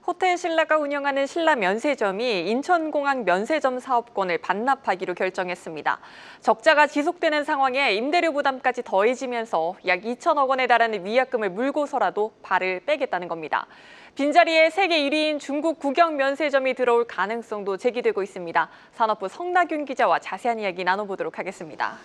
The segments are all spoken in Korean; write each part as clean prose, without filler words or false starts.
호텔 신라가 운영하는 신라 면세점이 인천공항 면세점 사업권을 반납하기로 결정했습니다. 적자가 지속되는 상황에 임대료 부담까지 더해지면서 약 2천억 원에 달하는 위약금을 물고서라도 발을 빼겠다는 겁니다. 빈자리에 세계 1위인 중국 국영 면세점이 들어올 가능성도 제기되고 있습니다. 산업부 성나균 기자와 자세한 이야기 나눠보도록 하겠습니다.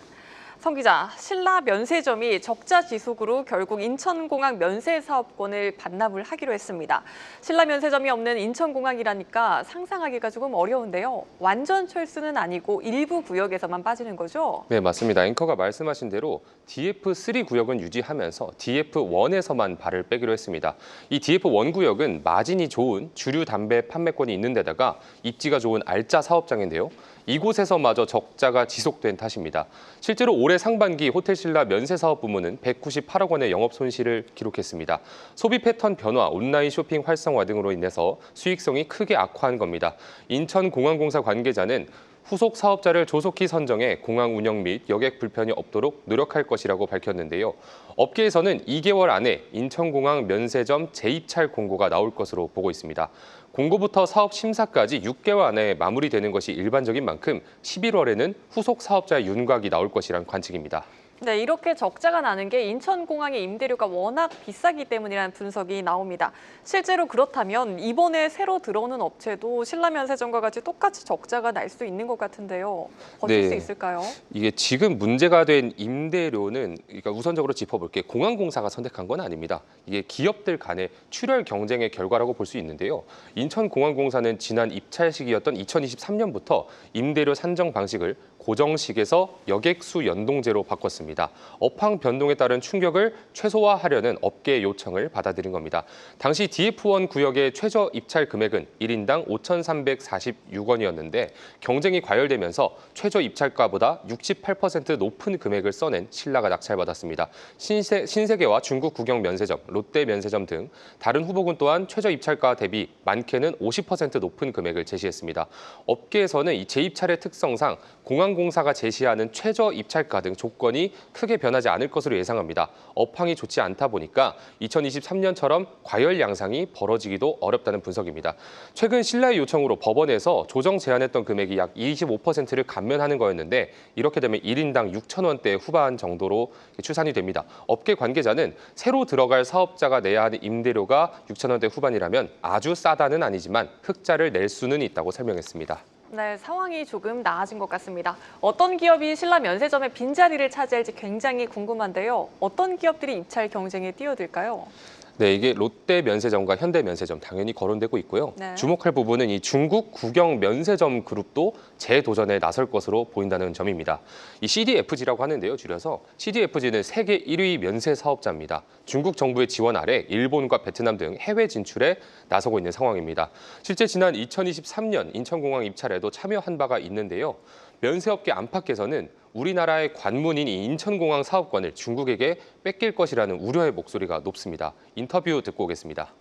성 기자, 신라 면세점이 적자 지속으로 결국 인천공항 면세사업권을 반납을 하기로 했습니다. 신라 면세점이 없는 인천공항이라니까 상상하기가 조금 어려운데요. 완전 철수는 아니고 일부 구역에서만 빠지는 거죠? 네, 맞습니다. 앵커가 말씀하신 대로 DF3 구역은 유지하면서 DF1에서만 발을 빼기로 했습니다. 이 DF1 구역은 마진이 좋은 주류 담배 판매권이 있는 데다가 입지가 좋은 알짜 사업장인데요. 이곳에서마저 적자가 지속된 탓입니다. 실제로 올해 상반기 호텔신라 면세사업 부문은 198억 원의 영업 손실을 기록했습니다. 소비 패턴 변화, 온라인 쇼핑 활성화 등으로 인해서 수익성이 크게 악화한 겁니다. 인천공항공사 관계자는 후속 사업자를 조속히 선정해 공항 운영 및 여객 불편이 없도록 노력할 것이라고 밝혔는데요. 업계에서는 2개월 안에 인천공항 면세점 재입찰 공고가 나올 것으로 보고 있습니다. 공고부터 사업 심사까지 6개월 안에 마무리되는 것이 일반적인 만큼 11월에는 후속 사업자의 윤곽이 나올 것이란 관측입니다. 네, 이렇게 적자가 나는 게 인천공항의 임대료가 워낙 비싸기 때문이라는 분석이 나옵니다. 실제로 그렇다면 이번에 새로 들어오는 업체도 신라 면세점과 같이 똑같이 적자가 날 수 있는 것 같은데요. 버틸 수 있을까요? 이게 지금 문제가 된 임대료는 그러니까 우선적으로 짚어볼게요. 공항공사가 선택한 건 아닙니다. 이게 기업들 간의 출혈 경쟁의 결과라고 볼 수 있는데요. 인천공항공사는 지난 입찰 시기였던 2023년부터 임대료 산정 방식을 고정식에서 여객수 연동제로 바꿨습니다. 업황 변동에 따른 충격을 최소화하려는 업계의 요청을 받아들인 겁니다. 당시 DF1 구역의 최저 입찰 금액은 1인당 5,346원이었는데 경쟁이 과열되면서 최저 입찰가보다 68% 높은 금액을 써낸 신라가 낙찰받았습니다. 신세계와 중국 국영 면세점, 롯데 면세점 등 다른 후보군 또한 최저 입찰가 대비 많게는 50% 높은 금액을 제시했습니다. 업계에서는 이 재입찰의 특성상 공항공사가 제시하는 최저 입찰가 등 조건이 크게 변하지 않을 것으로 예상합니다. 업황이 좋지 않다 보니까 2023년처럼 과열 양상이 벌어지기도 어렵다는 분석입니다. 최근 신라의 요청으로 법원에서 조정 제한했던 금액이 약 25%를 감면하는 거였는데 이렇게 되면 1인당 6,000원대 후반 정도로 추산이 됩니다. 업계 관계자는 새로 들어갈 사업자가 내야 하는 임대료가 6,000원대 후반이라면 아주 싸다는 아니지만 흑자를 낼 수는 있다고 설명했습니다. 네, 상황이 조금 나아진 것 같습니다. 어떤 기업이 신라 면세점의 빈자리를 차지할지 굉장히 궁금한데요. 어떤 기업들이 입찰 경쟁에 뛰어들까요? 네, 이게 롯데 면세점과 현대 면세점 당연히 거론되고 있고요. 네. 주목할 부분은 이 중국 국영 면세점 그룹도 재도전에 나설 것으로 보인다는 점입니다. 이 CDFG라고 하는데요, 줄여서 CDFG는 세계 1위 면세 사업자입니다. 중국 정부의 지원 아래 일본과 베트남 등 해외 진출에 나서고 있는 상황입니다. 실제 지난 2023년 인천공항 입찰에도 참여한 바가 있는데요. 면세업계 안팎에서는 우리나라의 관문인 이 인천공항 사업권을 중국에게 뺏길 것이라는 우려의 목소리가 높습니다. 인터뷰 듣고 오겠습니다.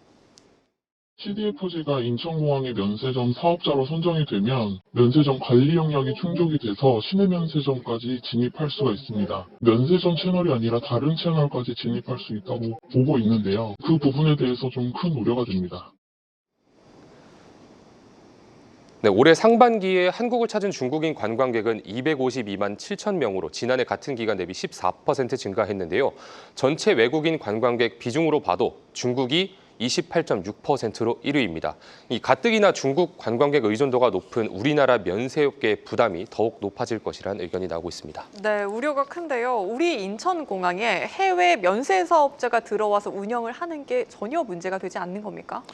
CDFG가 인천공항의 면세점 사업자로 선정이 되면 면세점 관리 영역이 충족이 돼서 시내 면세점까지 진입할 수가 있습니다. 면세점 채널이 아니라 다른 채널까지 진입할 수 있다고 보고 있는데요. 그 부분에 대해서 좀 큰 우려가 됩니다. 네, 올해 상반기에 한국을 찾은 중국인 관광객은 252만 7천 명으로 지난해 같은 기간 대비 14% 증가했는데요. 전체 외국인 관광객 비중으로 봐도 중국이 28.6%로 1위입니다. 이 가뜩이나 중국 관광객 의존도가 높은 우리나라 면세업계의 부담이 더욱 높아질 것이라는 의견이 나오고 있습니다. 네, 우려가 큰데요. 우리 인천공항에 해외 면세 사업자가 들어와서 운영을 하는 게 전혀 문제가 되지 않는 겁니까?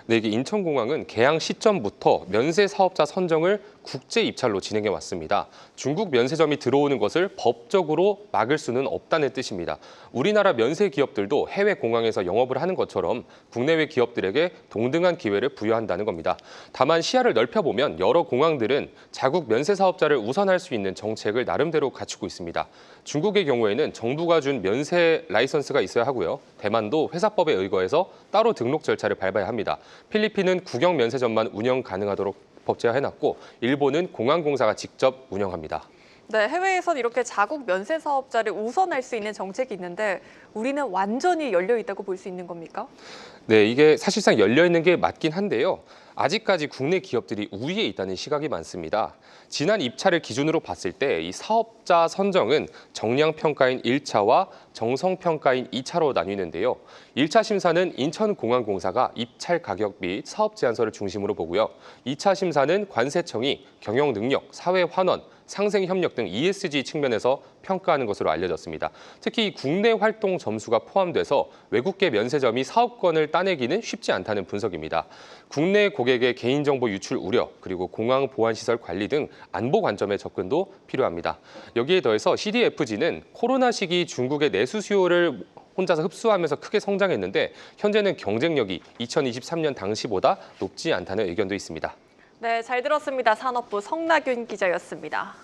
네, 이게 인천공항은 개항 시점부터 면세 사업자 선정을 국제 입찰로 진행해 왔습니다. 중국 면세점이 들어오는 것을 법적으로 막을 수는 없다는 뜻입니다. 우리나라 면세 기업들도 해외 공항에서 영업을 하는 것처럼 국내외 기업들에게 동등한 기회를 부여한다는 겁니다. 다만 시야를 넓혀보면 여러 공항들은 자국 면세 사업자를 우선할 수 있는 정책을 나름대로 갖추고 있습니다. 중국의 경우에는 정부가 준 면세 라이선스가 있어야 하고요. 대만도 회사법에 의거해서 따로 등록 절차를 밟아야 합니다. 필리핀은 국영 면세점만 운영 가능하도록 법제화해놨고 일본은 공항공사가 직접 운영합니다. 네, 해외에선 이렇게 자국 면세 사업자를 우선할 수 있는 정책이 있는데 우리는 완전히 열려 있다고 볼 수 있는 겁니까? 네, 이게 사실상 열려 있는 게 맞긴 한데요. 아직까지 국내 기업들이 우위에 있다는 시각이 많습니다. 지난 입찰을 기준으로 봤을 때 이 사업자 선정은 정량 평가인 1차와 정성 평가인 2차로 나뉘는데요. 1차 심사는 인천공항공사가 입찰 가격 및 사업 제안서를 중심으로 보고요. 2차 심사는 관세청이 경영 능력, 사회 환원, 상생 협력 등 ESG 측면에서 평가하는 것으로 알려졌습니다. 특히 국내 활동 점수가 포함돼서 외국계 면세점이 사업권을 따내기는 쉽지 않다는 분석입니다. 국내 고객의 개인정보 유출 우려, 그리고 공항 보안시설 관리 등 안보 관점의 접근도 필요합니다. 여기에 더해서 CDFG는 코로나 시기 중국의 내수 수요를 혼자서 흡수하면서 크게 성장했는데 현재는 경쟁력이 2023년 당시보다 높지 않다는 의견도 있습니다. 네, 잘 들었습니다. 산업부 성나균 기자였습니다.